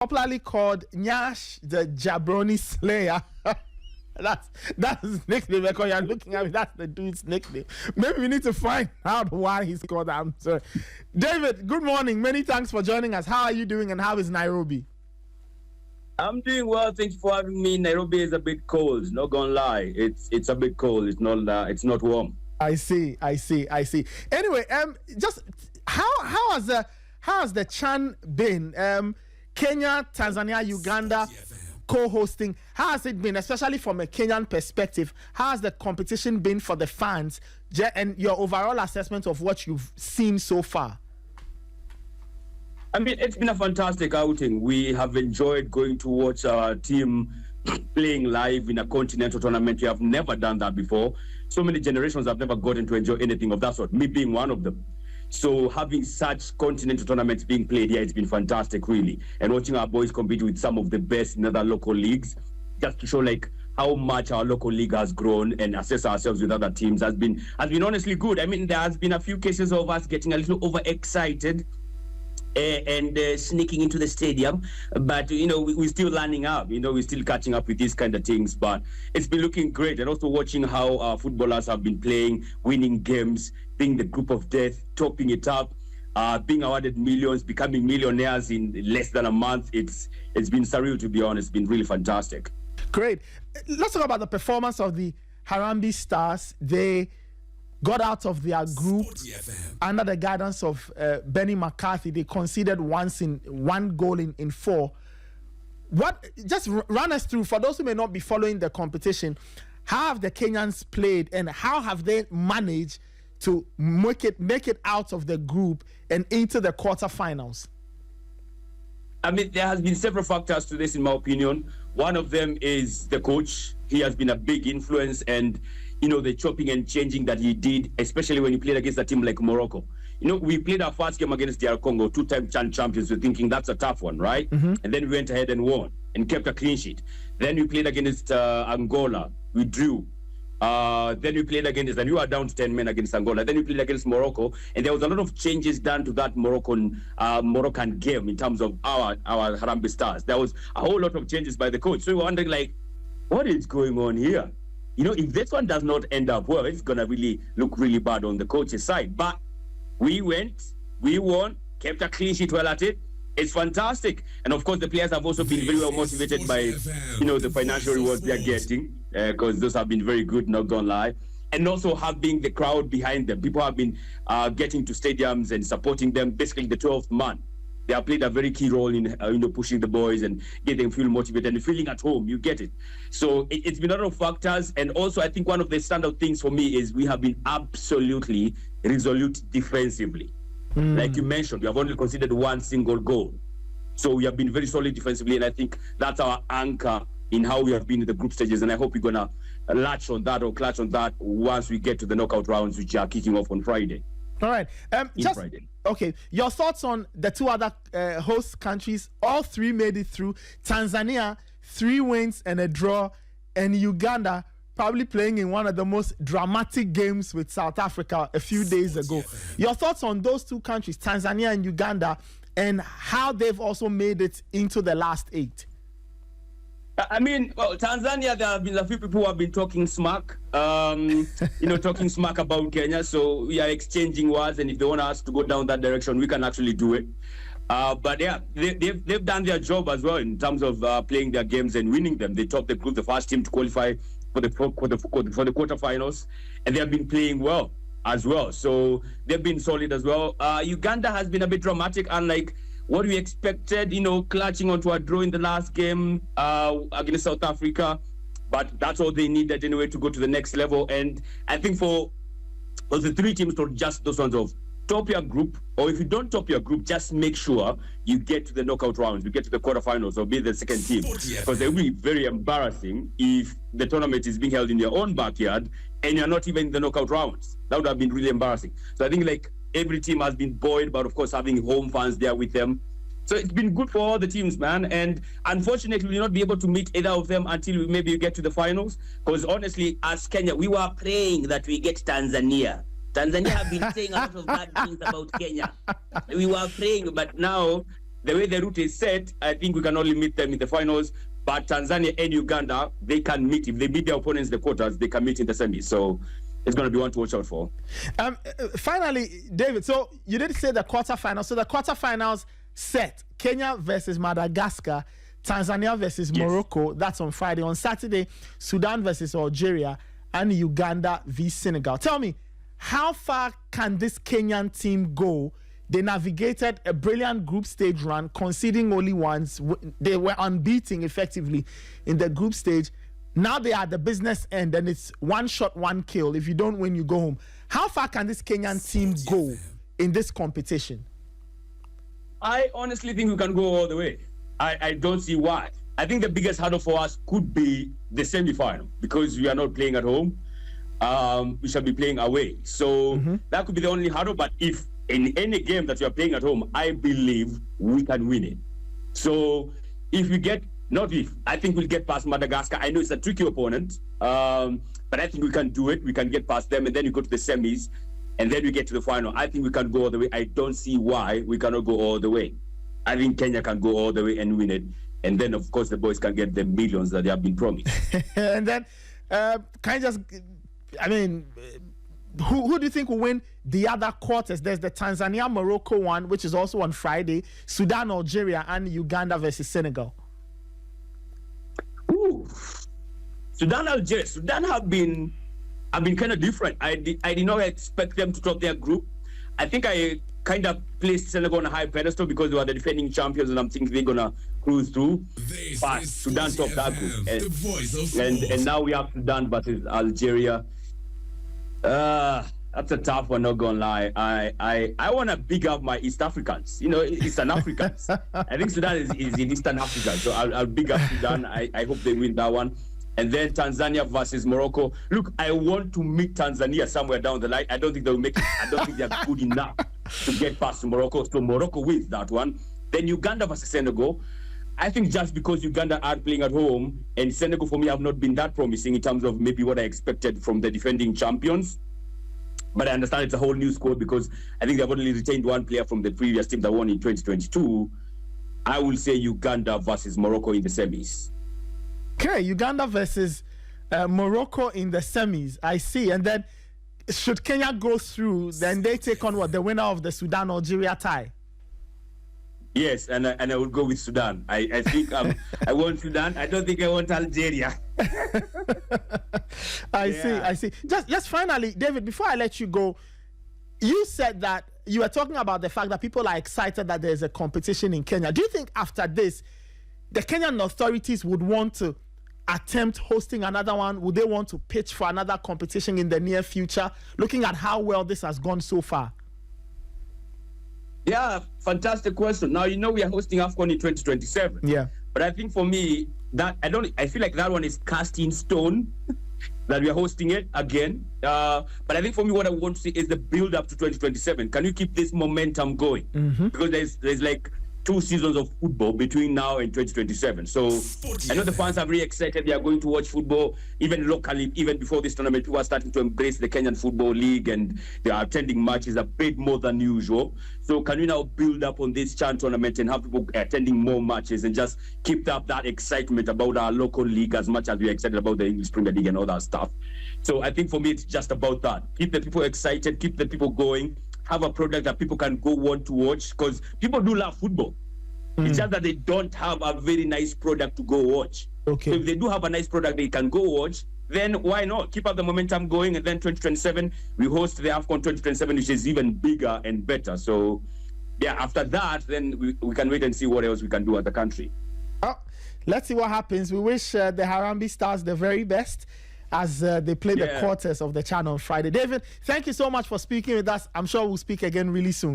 popularly called Nyash the Jabroni Slayer. That's his nickname, because you're looking at me, that's the dude's nickname. Maybe we need to find out why he's called that. I'm sorry. David, good morning. Many thanks for joining us. How are you doing and how is Nairobi? I'm doing well. Thank you for having me. Nairobi is a bit cold. Not gonna lie, it's a bit cold. It's not warm. I see. Anyway, just how has the Chan been? Kenya, Tanzania, Uganda co-hosting. How has it been, especially from a Kenyan perspective? How has the competition been for the fans, and your overall assessment of what you've seen so far? I mean, it's been a fantastic outing. We have enjoyed going to watch our team playing live in a continental tournament. We have never done that before. So many generations have never gotten to enjoy anything of that sort, me being one of them. So having such continental tournaments being played here, it's been fantastic, really. And watching our boys compete with some of the best in other local leagues, just to show like how much our local league has grown and assess ourselves with other teams has been honestly good. I mean, there has been a few cases of us getting a little overexcited and sneaking into the stadium, but we're still lining up. We're still catching up with these kind of things, but it's been looking great. And also watching how our footballers have been playing, winning games, being the group of death, topping it up, being awarded millions, becoming millionaires in less than a month. It's been surreal, to be honest. It's been really fantastic. Great. Let's talk about the performance of the Harambee Stars. They got out of their group under the guidance of Benny McCarthy. They conceded one goal in four. Just run us through, for those who may not be following the competition, how have the Kenyans played and how have they managed to make it out of the group and into the quarterfinals? I mean, there has been several factors to this, in my opinion. One of them is the coach. He has been a big influence, and the chopping and changing that he did, especially when he played against a team like Morocco. We played our first game against DR Congo, two-time Chan champions. We're thinking that's a tough one, right? Mm-hmm. And then we went ahead and won and kept a clean sheet. Then we played against Angola. We drew. Then we played against, and we were down to 10 men against Angola. Then we played against Morocco, and there was a lot of changes done to that Moroccan game in terms of our Harambee Stars. There was a whole lot of changes by the coach. So we were wondering, like, what is going on here? If this one does not end up well, it's gonna really look really bad on the coach's side. But we went, we won, kept a clean sheet well at it. It's fantastic. And of course, the players have also been very well motivated by, the financial rewards they're getting, because those have been very good, not gonna lie. And also having the crowd behind them. People have been getting to stadiums and supporting them, basically the 12th man. They have played a very key role in pushing the boys and getting them feel motivated and feeling at home. You get it. So it's been a lot of factors. And also, I think one of the standout things for me is we have been absolutely resolute defensively. Like you mentioned, we have only conceded one single goal. So we have been very solid defensively, and I think that's our anchor in how we have been in the group stages. And I hope we're going to latch on that or clutch on that once we get to the knockout rounds, which are kicking off on Friday. All right. Friday. Okay. Your thoughts on the two other host countries? All three made it through. Tanzania, 3 wins and a draw, and Uganda probably playing in one of the most dramatic games with South Africa a few days ago. Your thoughts on those two countries, Tanzania and Uganda, and how they've also made it into the last 8? I mean, well, Tanzania, there have been a few people who have been talking smack, talking smack about Kenya. So we are exchanging words, and if they want us to go down that direction, we can actually do it. But yeah, they've done their job as well in terms of playing their games and winning them. They topped the group, the first team to qualify for the quarterfinals, and they have been playing well as well. So they've been solid as well. Uganda has been a bit dramatic, unlike what we expected, clutching onto a draw in the last game against South Africa. But that's all they needed anyway to go to the next level. And I think for the 3 teams, to just those ones of top your group, or if you don't top your group, just make sure you get to the knockout rounds, you get to the quarterfinals, or be the second team. Because it will be very embarrassing if the tournament is being held in your own backyard and you're not even in the knockout rounds. That would have been really embarrassing. So I think every team has been buoyed, but of course having home fans there with them. So it's been good for all the teams, man. And unfortunately, we'll not be able to meet either of them until maybe you get to the finals. Because honestly, as Kenya, we were praying that we get Tanzania. Tanzania have been saying a lot of bad things about Kenya. We were praying, but now the way the route is set, I think we can only meet them in the finals. But Tanzania and Uganda, they can meet. If they beat their opponents in the quarters, they can meet in the semis. So it's going to be one to watch out for. Finally, David, so you did say the quarterfinals. So the quarterfinals set Kenya versus Madagascar, Tanzania versus Morocco. That's on Friday. On Saturday, Sudan versus Algeria, and Uganda v Senegal. Tell me, how far can this Kenyan team go? They navigated a brilliant group stage run, conceding only once. They were unbeaten effectively in the group stage. Now they are at the business end, and it's one shot, one kill. If you don't win, you go home. How far can this Kenyan team go in this competition? I honestly think we can go all the way. I don't see why. I think the biggest hurdle for us could be the semi-final, because we are not playing at home. We shall be playing away. So that could be the only hurdle. But if in any game that you are playing at home, I believe we can win it. So if we get, not if, I think we'll get past Madagascar. I know it's a tricky opponent, but I think we can do it. We can get past them, and then you go to the semis, and then we get to the final. I think we can go all the way. I don't see why we cannot go all the way. I think Kenya can go all the way and win it. And then, of course, the boys can get the millions that they have been promised. And then, can I just, I mean, who do you think will win the other quarters? There's the Tanzania-Morocco one, which is also on Friday, Sudan, Algeria, and Uganda versus Senegal. Ooh. Sudan, Algeria. Sudan have been kind of different. I did not expect them to top their group. I think I kind of placed Senegal on a high pedestal because they were the defending champions, and I'm thinking they're gonna cruise through. But Sudan topped that group, and now we have Sudan versus Algeria. That's a tough one, not gonna lie. I want to big up my East Africans, Eastern Africans. I think Sudan is in Eastern Africa, so I'll big up Sudan. I hope they win that one. And then Tanzania versus Morocco. Look, I want to meet Tanzania somewhere down the line. I don't think they'll make it. I don't think they're good enough to get past Morocco. So Morocco wins that one. Then Uganda versus Senegal. I think just because Uganda are playing at home, and Senegal for me have not been that promising in terms of maybe what I expected from the defending champions. But I understand it's a whole new squad because I think they've only retained one player from the previous team that won in 2022. I will say Uganda versus Morocco in the semis. Okay, Uganda versus Morocco in the semis. I see. And then should Kenya go through, then they take on what? The winner of the Sudan-Algeria tie? Yes, and I will go with Sudan. I think I want Sudan. I don't think I want Algeria. I see. Just finally, David, before I let you go, you said that you were talking about the fact that people are excited that there's a competition in Kenya. Do you think after this, the Kenyan authorities would want to attempt hosting another one? Would they want to pitch for another competition in the near future, looking at how well this has gone so far? Yeah, fantastic question. Now, we are hosting AFCON in 2027. Yeah. But I think for me, I feel like that one is cast in stone, that we are hosting it again. But I think for me, what I want to see is the build up to 2027. Can you keep this momentum going? Because there's like 2 seasons of football between now and 2027. So I know the fans are very excited. They are going to watch football, even locally, even before this tournament. People are starting to embrace the Kenyan Football League, and they are attending matches a bit more than usual. So can we now build up on this CHAN tournament and have people attending more matches and just keep up that excitement about our local league as much as we're excited about the English Premier League and all that stuff? So I think for me, it's just about that. Keep the people excited, keep the people going, have a product that people can go want to watch, because people do love football. It's just that they don't have a very nice product to go watch. Okay. So if they do have a nice product they can go watch, then why not? Keep up the momentum going, and then 2027, we host the AFCON 2027, which is even bigger and better. So, yeah, after that, then we can wait and see what else we can do as a country. Let's see what happens. We wish the Harambee Stars the very best as they play the quarters of the CHAN on Friday. David, thank you so much for speaking with us. I'm sure we'll speak again really soon.